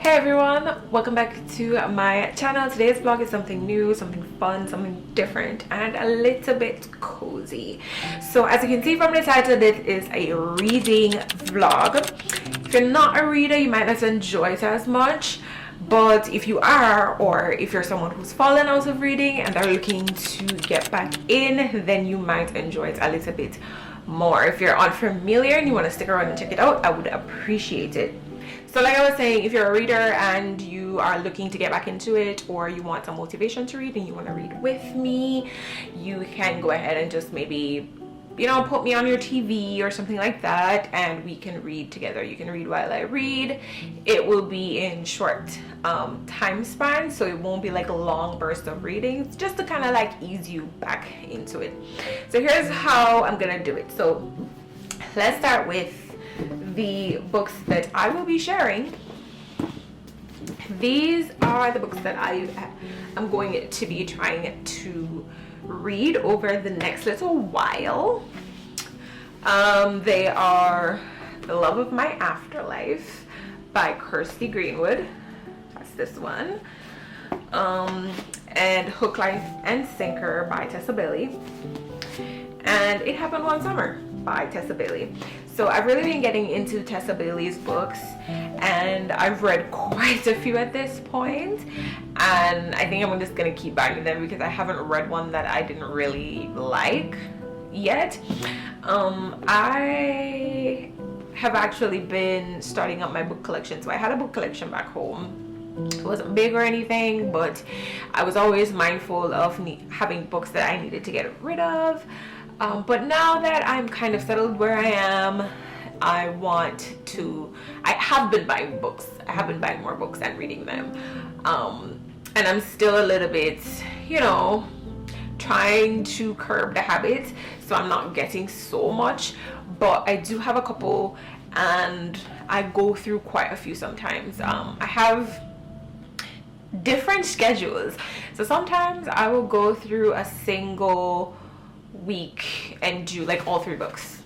Hey everyone, welcome back to my channel. Today's vlog is something new, something fun, something different, and a little bit cozy. So as you can see from the title, this is a reading vlog. If you're not a reader, you might not enjoy it as much, but if you are, or if you're someone who's fallen out of reading and are looking to get back in, then you might enjoy it a little bit more. If you're unfamiliar and you want to stick around and check it out, I would appreciate it. So like I was saying, if you're a reader and you are looking to get back into it, or you want some motivation to read and you want to read with me, you can go ahead and just maybe, you know, put me on your TV or something like that, and we can read together. You can read while I read. It will be in short time spans, so it won't be like a long burst of reading. It's just to kind of like ease you back into it. So here's how I'm gonna do it. So let's start with the books that I will be sharing. These are the books that I'm going to be trying to read over the next little while. They are The Love of My Afterlife by Kirsty Greenwood. That's this one. And Hook, Line, and Sinker by Tessa, and It Happened One Summer by Tessa. So I've really been getting into Tessa books, and I've read quite a few at this point, and I think I'm just gonna keep buying them because I haven't read one that I didn't really like yet. I have actually been starting up my book collection. So I had a book collection back home. It wasn't big or anything, but I was always mindful of having books that I needed to get rid of. But now that I'm kind of settled where I am, I have been buying books. I have been buying more books and reading them. And I'm still a little bit, you know, trying to curb the habit, so I'm not getting so much, but I do have a couple, and I go through quite a few sometimes. I have different schedules, so sometimes I will go through a single week and do like all 3 books.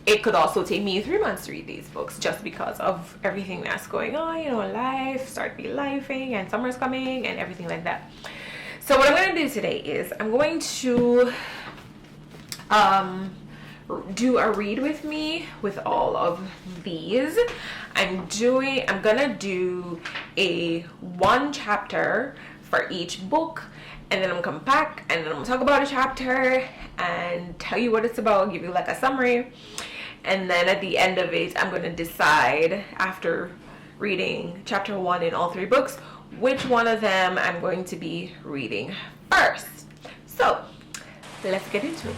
It could also take me 3 months to read these books just because of everything that's going on, you know, life, start be lifing, and summer's coming and everything like that. So what I'm going to do today is I'm going to do a read with me with all of these. I'm gonna do a 1 chapter for each book, and then I'm gonna come back and then I'm gonna talk about a chapter and tell you what it's about, give you like a summary, and then at the end of it I'm gonna decide, after reading chapter 1 in all 3 books, which one of them I'm going to be reading first. So let's get into it.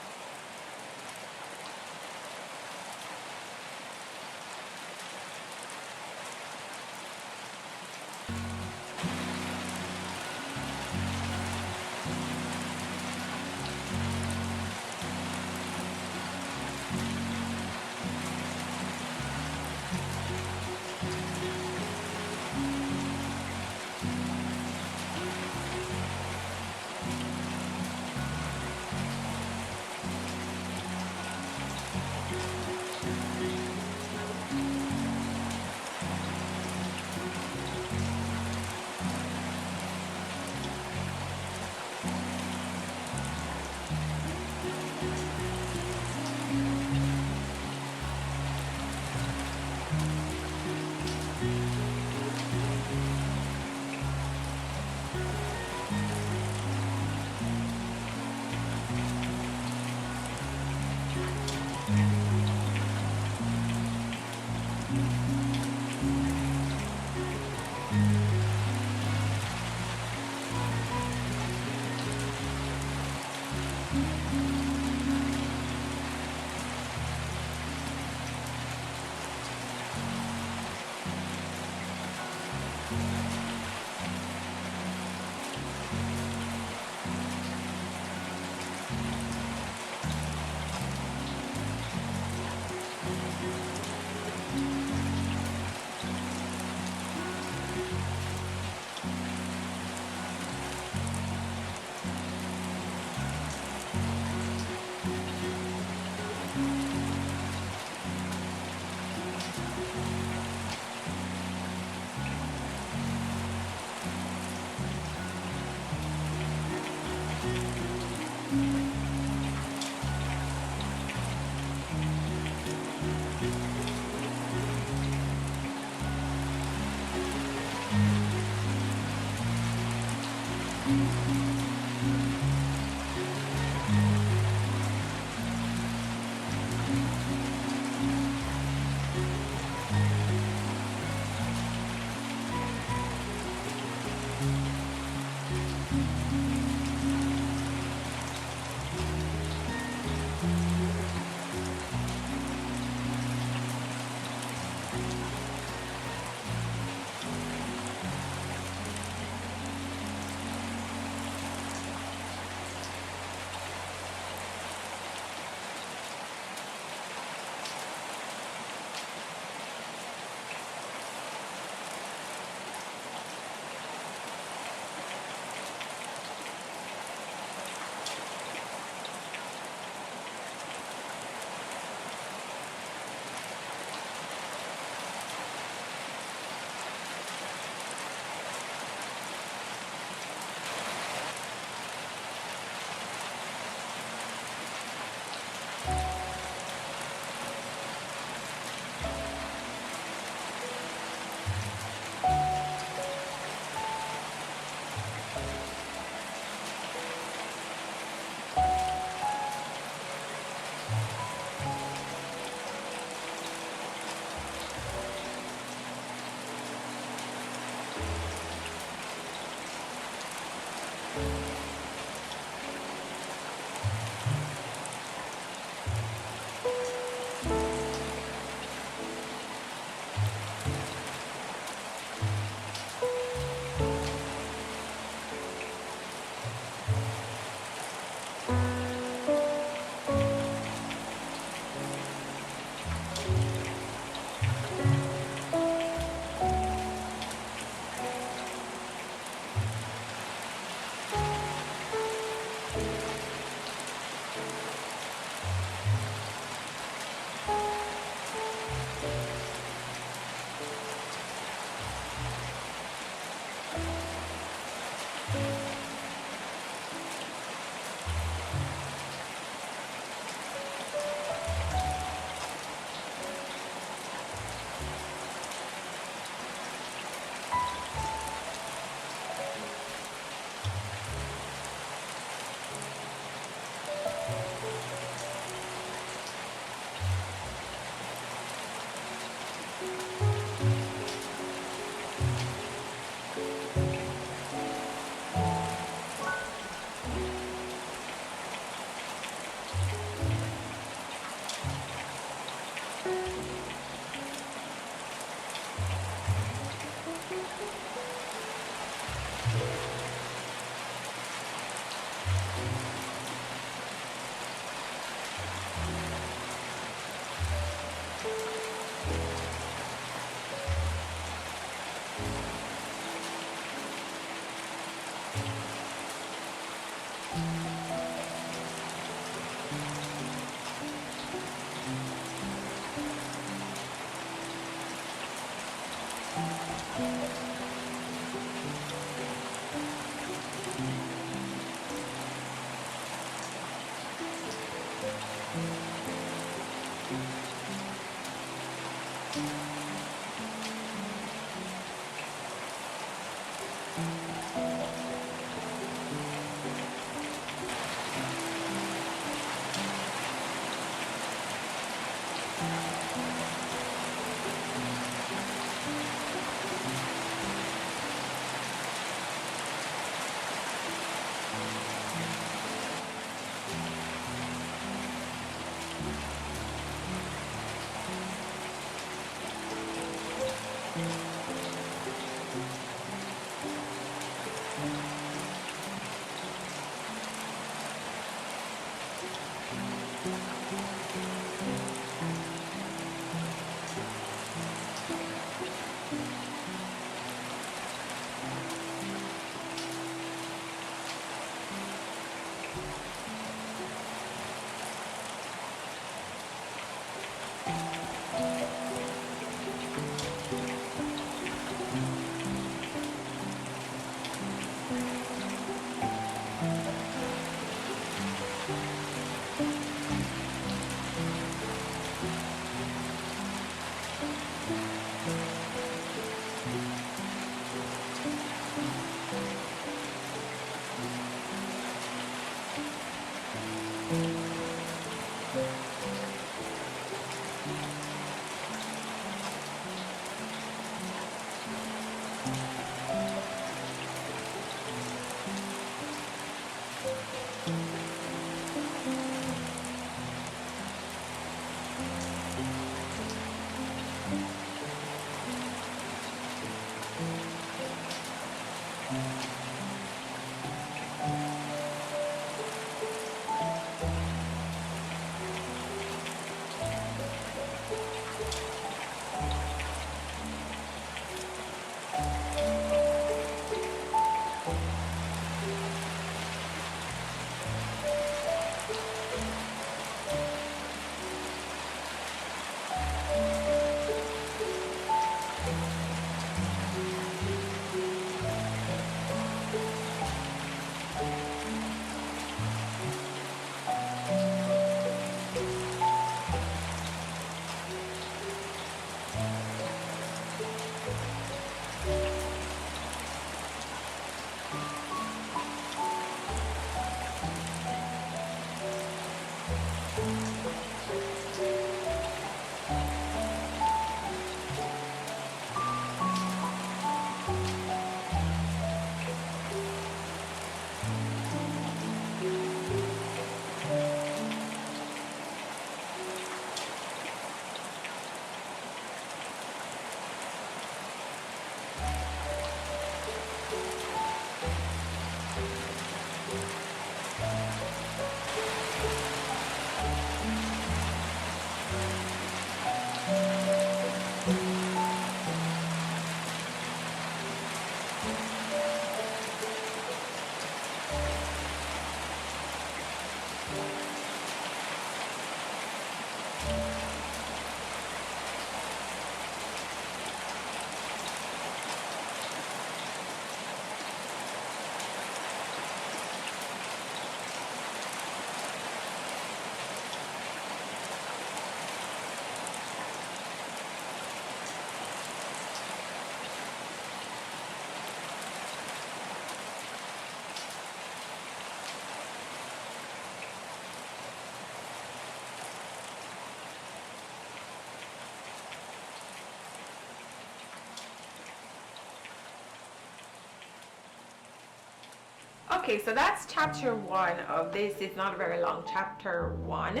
Okay, so that's chapter 1 of this. It's not a very long chapter 1.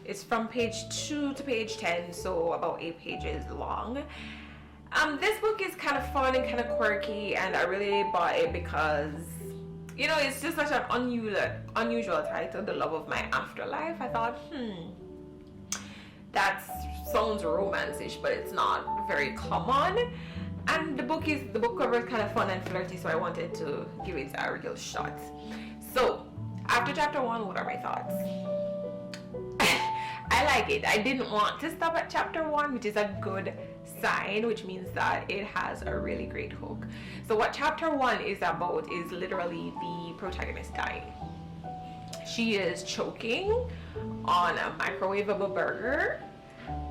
It's from page 2 to page 10, so about 8 pages long. This book is kind of fun and kind of quirky, and I really bought it because, you know, it's just such an unusual title, The Love of My Afterlife. I thought, that sounds romance-ish, but it's not very common. And the book cover is kind of fun and flirty, so I wanted to give it a real shot. So after chapter 1, what are my thoughts? I like it. I didn't want to stop at chapter 1, which is a good sign, which means that it has a really great hook. So what chapter 1 is about is literally the protagonist dying. She is choking on a microwavable burger,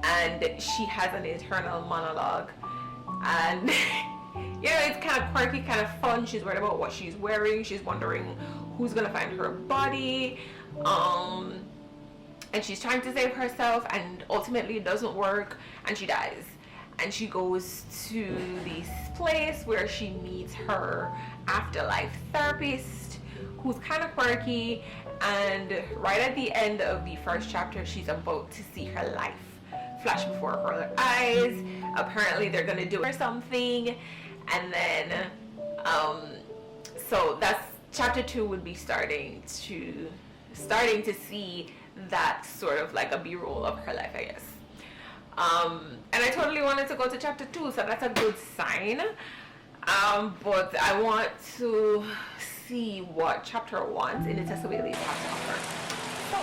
and she has an internal monologue. And you know, it's kind of quirky, kind of fun. She's worried about what she's wearing. She's wondering who's gonna find her body, and she's trying to save herself, and ultimately it doesn't work, and she dies. And she goes to this place where she meets her afterlife therapist, who's kind of quirky. And right at the end of the first chapter, she's about to see her life flash before her eyes. Apparently they're gonna do her something, and then so that's chapter 2 would be starting to starting to see that sort of like a b-roll of her life, I guess. And I totally wanted to go to chapter 2, so that's a good sign. But I want to see what chapter 1 in the Tessa Whaley's has to offer. So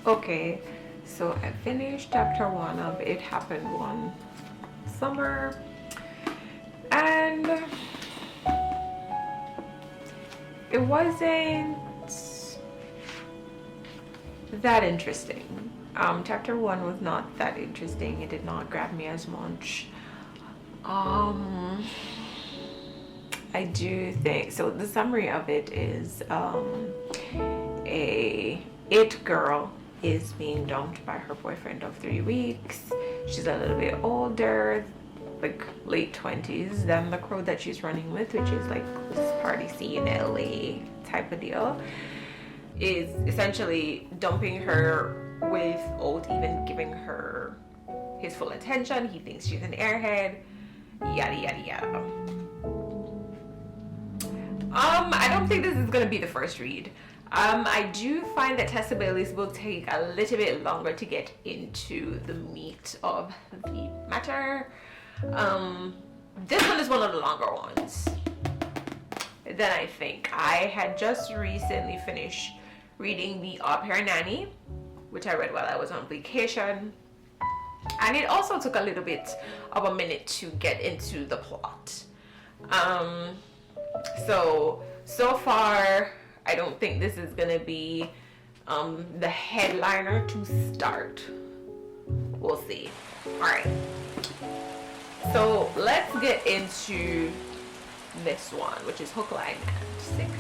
Okay, so I finished chapter 1 of It Happened One Summer, and it wasn't that interesting. Chapter 1 was not that interesting. It did not grab me as much. I do think so. The summary of it is it girl is being dumped by her boyfriend of 3 weeks. She's a little bit older, like late 20s, than the crew that she's running with, which is like this party scene LA type of deal, is essentially dumping her without even giving her his full attention. He thinks she's an airhead, yada yada yada. I don't think this is gonna be the first read. I do find that Tessa Bailey's will take a little bit longer to get into the meat of the matter. This one is one of the longer ones than I think. I had just recently finished reading The Au Pair Nanny, which I read while I was on vacation, and it also took a little bit of a minute to get into the plot. So far I don't think this is gonna be the headliner to start. We'll see. All right, so let's get into this one, which is Hook, Line, and Sinker.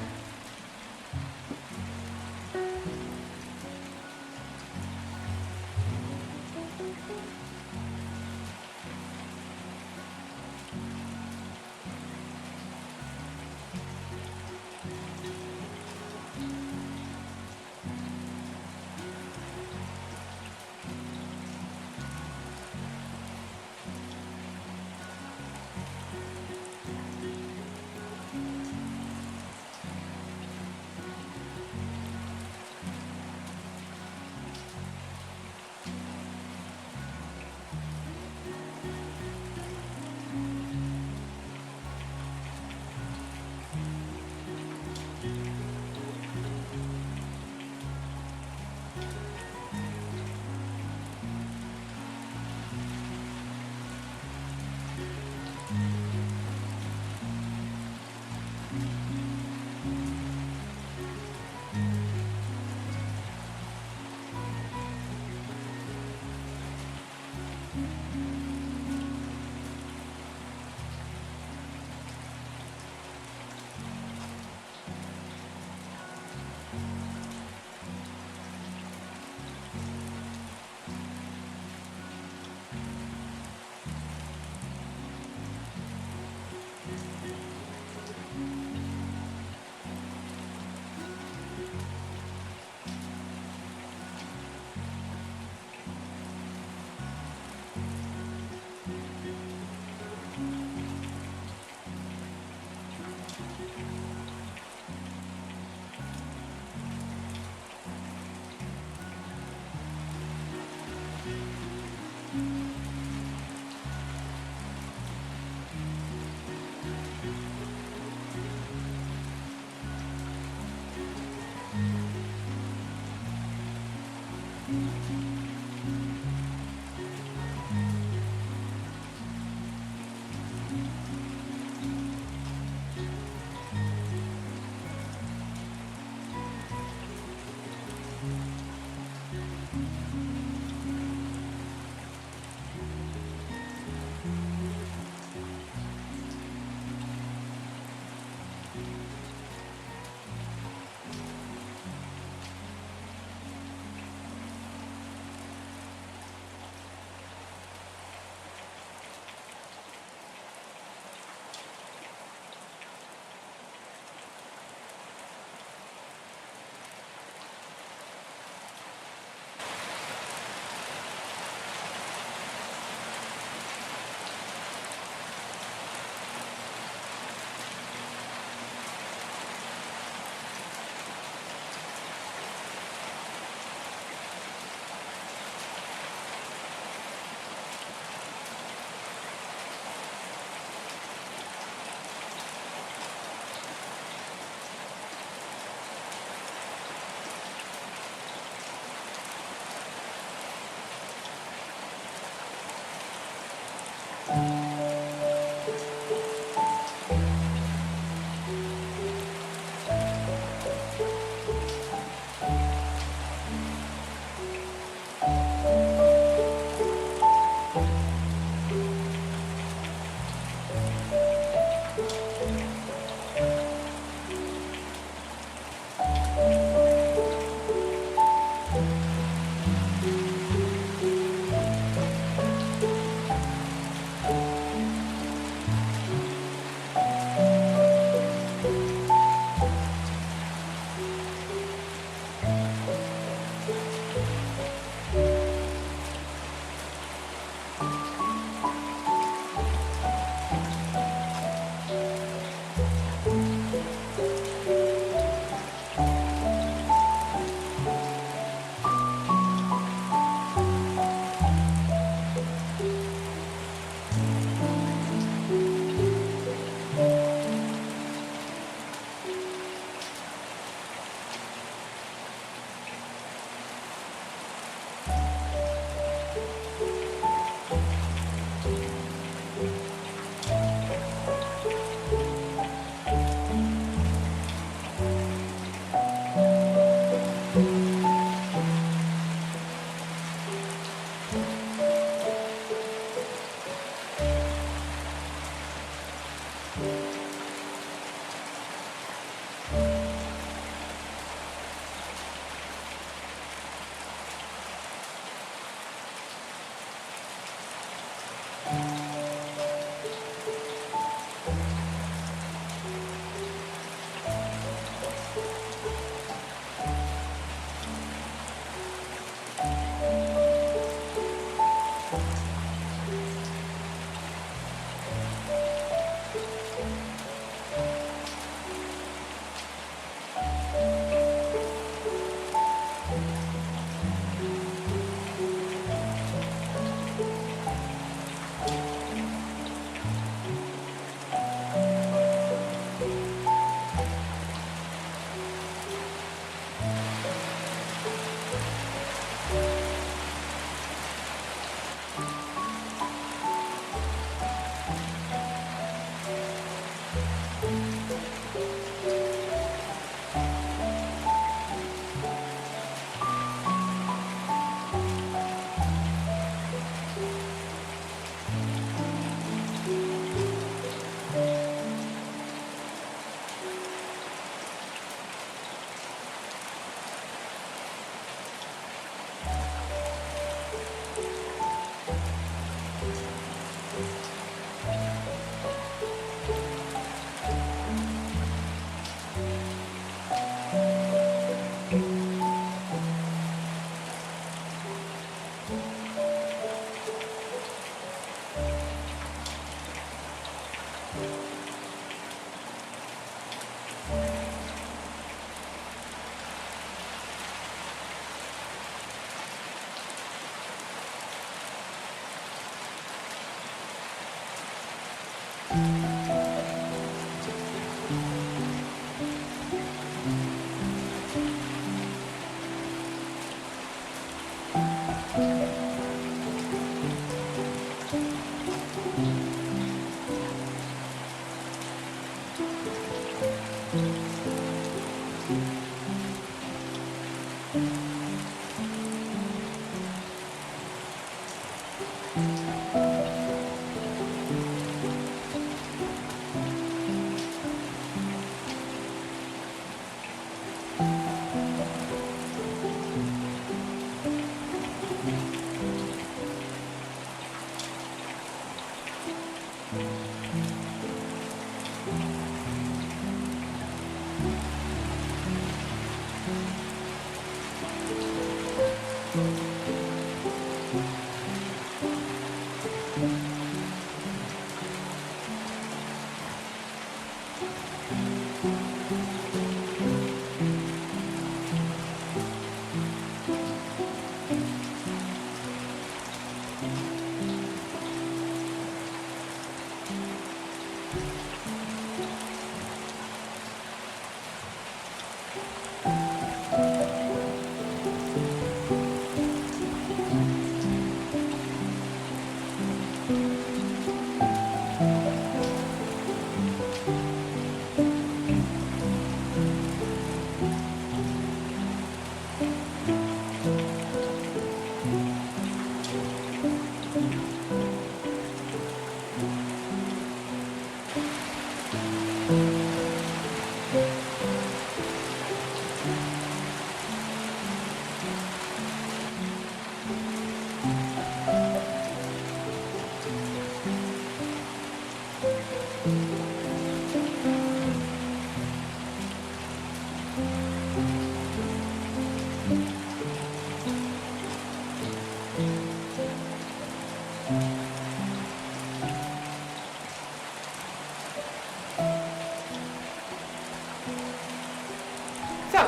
So,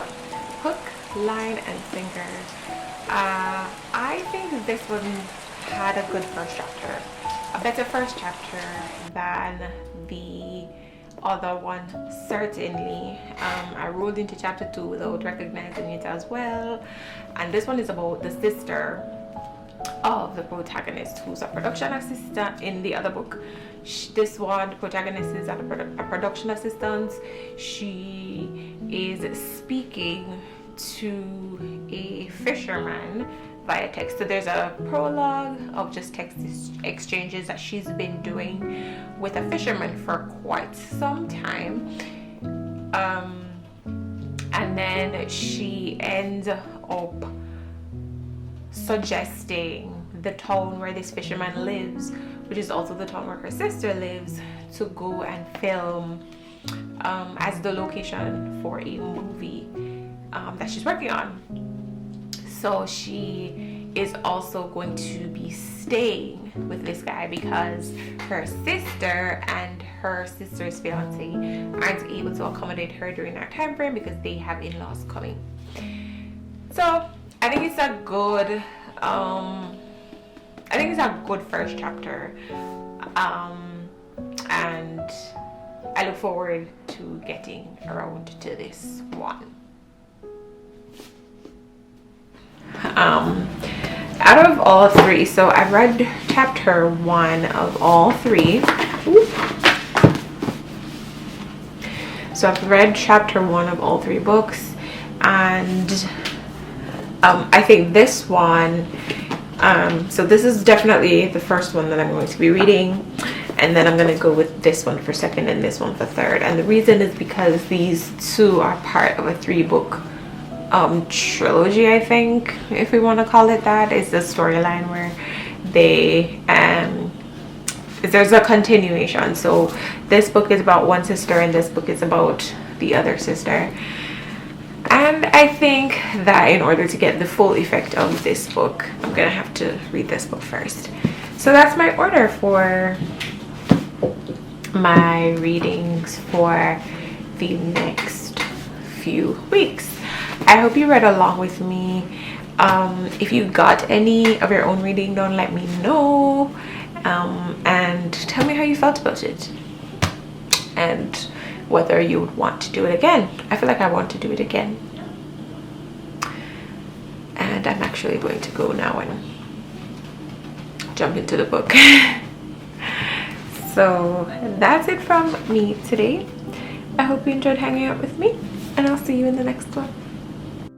hook, line, and sinker. I think this one had a good first chapter, a better first chapter than the other one, certainly. I rolled into chapter 2 without recognizing it as well, and this one is about the sister of the protagonist, who's a production assistant in the other book. This one, the protagonist is a production assistant. She is speaking to a fisherman via text. So there's a prologue of just text exchanges that she's been doing with a fisherman for quite some time, and then she ends up suggesting the town where this fisherman lives, which is also the town where her sister lives, to go and film as the location for a movie that she's working on. So she is also going to be staying with this guy because her sister and her sister's fiance aren't able to accommodate her during that time frame because they have in-laws coming. So I think it's a good first chapter, and I look forward to getting around to this one. Out of all three, so I've read chapter 1 of all three. So I've read chapter 1 of all three books, and I think this one, so this is definitely the first one that I'm going to be reading, and then I'm going to go with this one for second and this one for third. And the reason is because these two are part of a 3-book trilogy, I think, if we want to call it that. It's the storyline where they there's a continuation. So this book is about one sister and this book is about the other sister. And I think that in order to get the full effect of this book, I'm gonna have to read this book first. So that's my order for my readings for the next few weeks. I hope you read along with me. If you got any of your own reading done, let me know, and tell me how you felt about it and whether you would want to do it again. I feel like I want to do it again, and I'm actually going to go now and jump into the book. So that's it from me today. I hope you enjoyed hanging out with me, and I'll see you in the next one.